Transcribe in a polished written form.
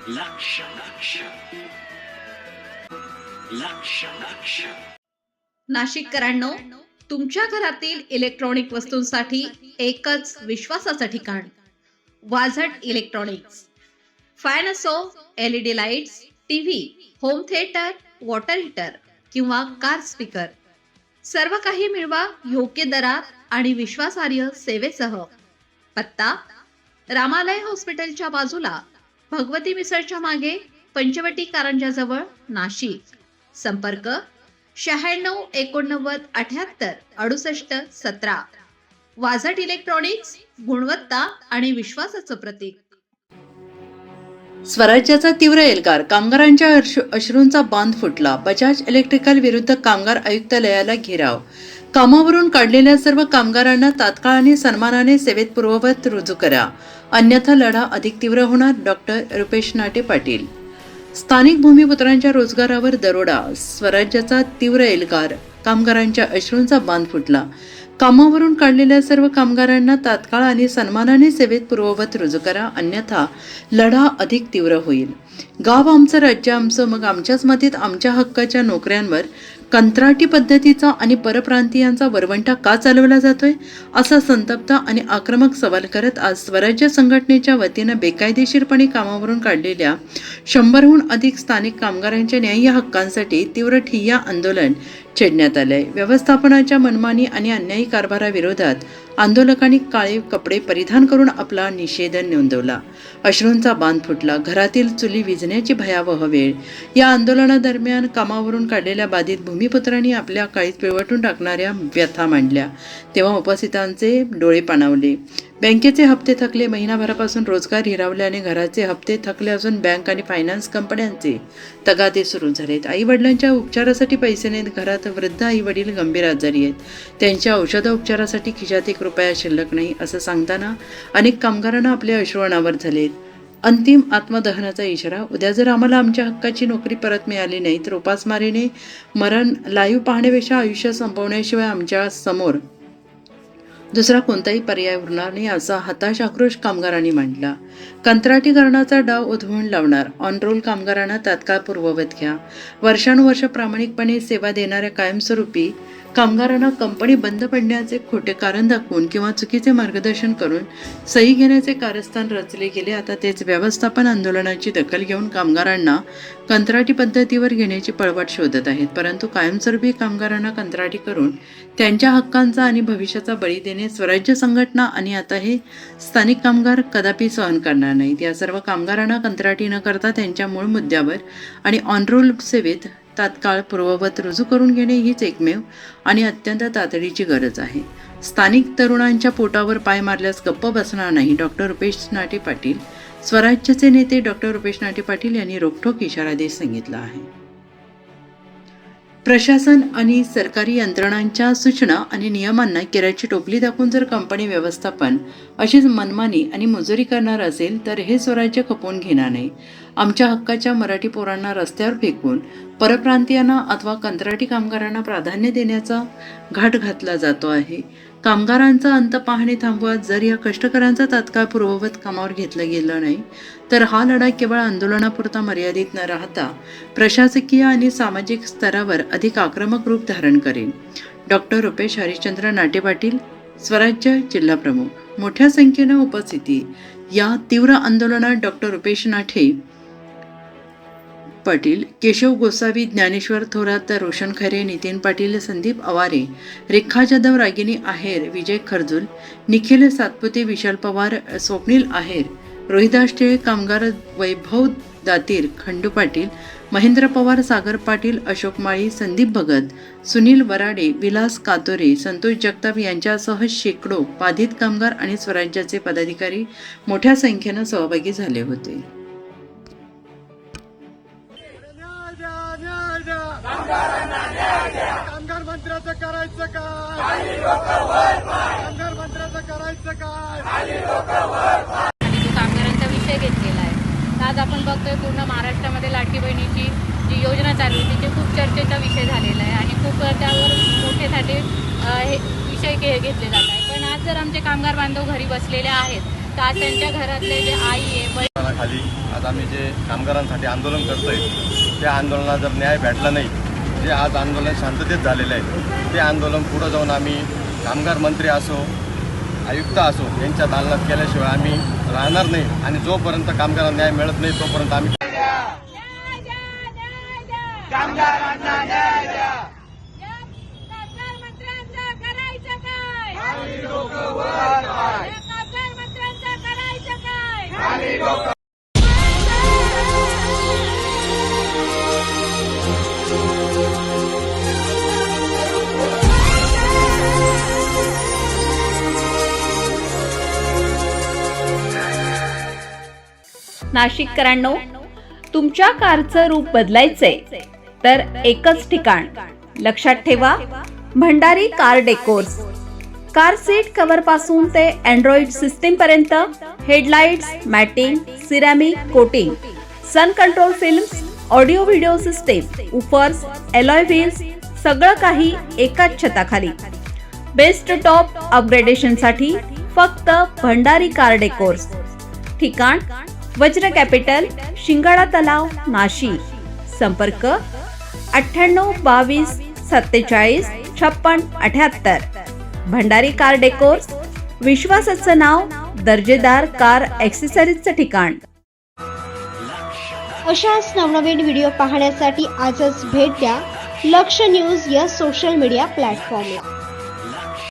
लक्ष लक्ष लक्ष लक्ष नाशिककरांनो, तुमच्या घरातील इलेक्ट्रॉनिक वस्तूंसाठी एकच विश्वासाचं ठिकाण वाझट इलेक्ट्रॉनिक्स. फॅन असो, LED lights, TV, home theatre, water heater किंवा कार स्पीकर, सर्व काही मिळवा योग्य दरात आणि विश्वासार्ह सेवेसह. पत्ता: रामालय हॉस्पिटलच्या बाजूला, भगवती मिसळच्या मागे, पंचवटी कारंजा जवळ, नाशिक. संपर्क: 96 89 78 68 17. वाझट इलेक्ट्रॉनिक्स, गुणवत्ता आणि विश्वासाचं प्रतीक. स्वराज्याचा तीव्र एल्गार, कामगारांच्या अश्रूंचा बांध फुटला. बजाज इलेक्ट्रिकल विरुद्ध कामगार आयुक्तालयाला घेराव. कामावरून काढलेल्या सर्व कामगारांना तात्काळ आणि सन्मानाने सेवेत पूर्ववत रुजू करा, अन्यथा लढा अधिक तीव्र होणार. डॉक्टर रुपेश नाटे पाटील. स्थानिक भूमिपुत्रांच्या रोजगारावर दरोडा, स्वराज्याचा तीव्र एल्गार, कामगारांच्या अश्रूंचा बांध फुटला. कामावरून काढलेल्या सर्व कामगारांना तात्काळ आणि सन्मानाने सेवेत पूर्ववत रुजू करा, अन्यथा लढा अधिक तीव्र होईल. गाव आमचं, राज्य आमचं, मग आमच्याच मातीत आमच्या हक्काच्या नोकऱ्यांवर कंत्राटी पद्धतीचा आणि परप्रांतीयांचा वरवंटा का चालवला जातोय, असा संतप्त आणि आक्रमक सवाल करत आज स्वराज्य संघटनेच्या वतीनं बेकायदेशीरपणे कामावरून काढलेल्या 100हून अधिक स्थानिक कामगारांच्या न्याय्य हक्कांसाठी तीव्र ठिय्या आंदोलन छेडण्यात आलंय. व्यवस्थापनाच्या मनमानी आणि अन्यायी कारभाराविरोधात आंदोलकांनी काळे कपडे परिधान करून आपला निषेध नोंदवला. अश्रूंचा बांध फुटला. घरातील चुली विझण्याची भयावह वेळ. या आंदोलनादरम्यान कामावरून काढलेल्या बाधित भूमिपुत्रांनी आपल्या काळीत पिळवटून टाकणाऱ्या व्यथा मांडल्या. तेव्हा उपस्थितांचे डोळे पाणावले. बँकेचे हप्ते थकले. महिनाभरापासून रोजगार हिरावल्याने घराचे हप्ते थकले असून बँक आणि फायनान्स कंपन्यांचे तगादे सुरू झालेत. आई वडिलांच्या उपचारासाठी पैसे नाहीत. घरात वृद्ध आई वडील गंभीर आजारी आहेत. त्यांच्या औषधोपचारासाठी खिशात 1 रुपया शिल्लक नाही, असं सांगताना अनेक कामगारांना आपले अश्रू अनावर झालेत. अंतिम आत्मदहनाचा इशारा: उद्या जर आम्हाला आमच्या हक्काची नोकरी परत मिळाली नाही तर उपासमारीने मरण लाईव्ह पाहण्यापेक्षा आयुष्य संपवण्याशिवाय आमच्या समोर दुसरा कोणताही पर्याय उरणार नाही, असा हताश आक्रोश कामगारांनी मांडला. कंत्राटीकरणाचा डाव उधळून लावणार. ऑन रोल कामगारांना तात्काळ पूर्ववत घ्या. वर्षानुवर्ष प्रामाणिकपणे सेवा देणाऱ्या कायमस्वरूपी कामगारांना कंपनी बंद पडण्याचे खोटे कारण दाखवून किंवा चुकीचे मार्गदर्शन करून सही घेण्याचे कारस्थान रचले गेले. आता तेच व्यवस्थापन आंदोलनाची दखल घेऊन कामगारांना कंत्राटी पद्धतीवर घेण्याची पळवाट शोधत आहेत. परंतु कायमस्वरूपी कामगारांना कंत्राटी करून त्यांच्या हक्कांचा आणि भविष्याचा बळी देणे स्वराज्य संघटना आणि आता हे स्थानिक कामगार कदापि सहन करणार नाहीत. या सर्व कामगारांना कंत्राटी न करता त्यांच्या मूळ मुद्द्यावर आणि ऑनरोल सेवेत तात्काळ पूर्ववत रुजू करून घेणे हीच एकमेव आणि अत्यंत तातडीची गरज आहे. स्थानिक तरुणांच्या पोटावर पाय मारल्यास गप्प बसणार नाही. डॉक्टर रुपेश नाटे पाटील. स्वराज्याचे नेते डॉक्टर रुपेश नाटे पाटील यांनी रोखठोक इशारा देत सांगितलं आहे. प्रशासन आणि सरकारी यंत्रणांच्या सूचना आणि नियमांना केराची टोपली दाखवून जर कंपनी व्यवस्थापन अशीच मनमानी आणि मजुरी करणार असेल तर हे स्वराज्य खपवून घेणार नाही. आमच्या हक्काच्या मराठी पोरांना रस्त्यावर फेकून परप्रांतीयांना अथवा कंत्राटी कामगारांना प्राधान्य देण्याचा घाट घातला जातो आहे. कामगारांचा अंत पाहणे थांबवा. जर या कष्टकऱ्यांचा तात्काळ पूर्ववत कामावर घेतलं गेलं नाही तर हा लढा केवळ आंदोलनापुरता मर्यादित न राहता प्रशासकीय आणि सामाजिक स्तरावर अधिक आक्रमक रूप धारण करेल. डॉक्टर रुपेश हरिश्चंद्र नाटे पाटील, स्वराज्य जिल्हा प्रमुख. मोठ्या संख्येनं उपस्थिती. या तीव्र आंदोलनात डॉक्टर रुपेश नाटे पाटील, केशव गोसावी, ज्ञानेश्वर थोरात, रोशन खरे, नितीन पाटील, संदीप अवारे, रेखा जाधव, रागिनी आहेर, विजय खरजुल, निखिल सातपुते, विशाल पवार, स्वप्नील आहेर, रोहिदास टिळे, कामगार वैभव दातीर, खंडू पाटील, महेंद्र पवार, सागर पाटील, अशोक माळी, संदीप भगत, सुनील वराडे, विलास कातोरे, संतोष जगताप यांच्यासह शेकडो बाधित कामगार आणि स्वराज्याचे पदाधिकारी मोठ्या संख्येनं सहभागी झाले होते. कामगार मंत्र्याचं करायचं काय? कामगार मंत्र्याचं करायचं काय? आणि जो कामगारांचा विषय घेतलेला आहे. आज आपण बघतोय पूर्ण महाराष्ट्रामध्ये लाडकी बहिणीची जी योजना चालू आहे तिचे खूप चर्चेचा विषय झालेला आहे आणि खूप त्यावर मोठे हे विषय घेतले जात आहे. पण आज जर आमचे कामगार बांधव घरी बसलेले आहेत तर आज त्यांच्या घरातले जे आई आहे खाली आज आम्ही जे कामगारांसाठी आंदोलन करतोय त्या आंदोलनाला जर न्याय भेटला नाही, जे आज आंदोलन शांततेत झालेलं आहे ते आंदोलन पुढं जाऊन आम्ही कामगार मंत्री असो आयुक्त असो यांच्या दालनात केल्याशिवाय आम्ही राहणार नाही आणि जोपर्यंत कामगारांना न्याय मिळत नाही तोपर्यंत आम्ही नाशिककरांनो, तुमच्या कारचं रूप बदलायचंय तर एकच ठिकाण लक्षात ठेवा, Bhandari car decors. Car seat cover पासून ते अँड्रॉइड सिस्टीम पर्यंत, headlights, matting, ceramic coating, sun control films, audio video system, woofers, alloy wheels, सगळं काही एकाच छताखाली. बेस्ट टॉप अपग्रेडेशनसाठी फक्त भंडारी कार डेकोर्स. ठिकाण वज्र कॅपिटल, शिंगाडा तलाव, नाशिक. संपर्क 98 22 47 56 78. भंडारी कार डेकोर्स, विश्वासाचं नाव, दर्जेदार कार ॲक्सेसरीजचं ठिकाण. अशाच नवनवीन व्हिडिओ पाहण्यासाठी आजच भेट द्या लक्ष न्यूज या सोशल मीडिया प्लॅटफॉर्मला.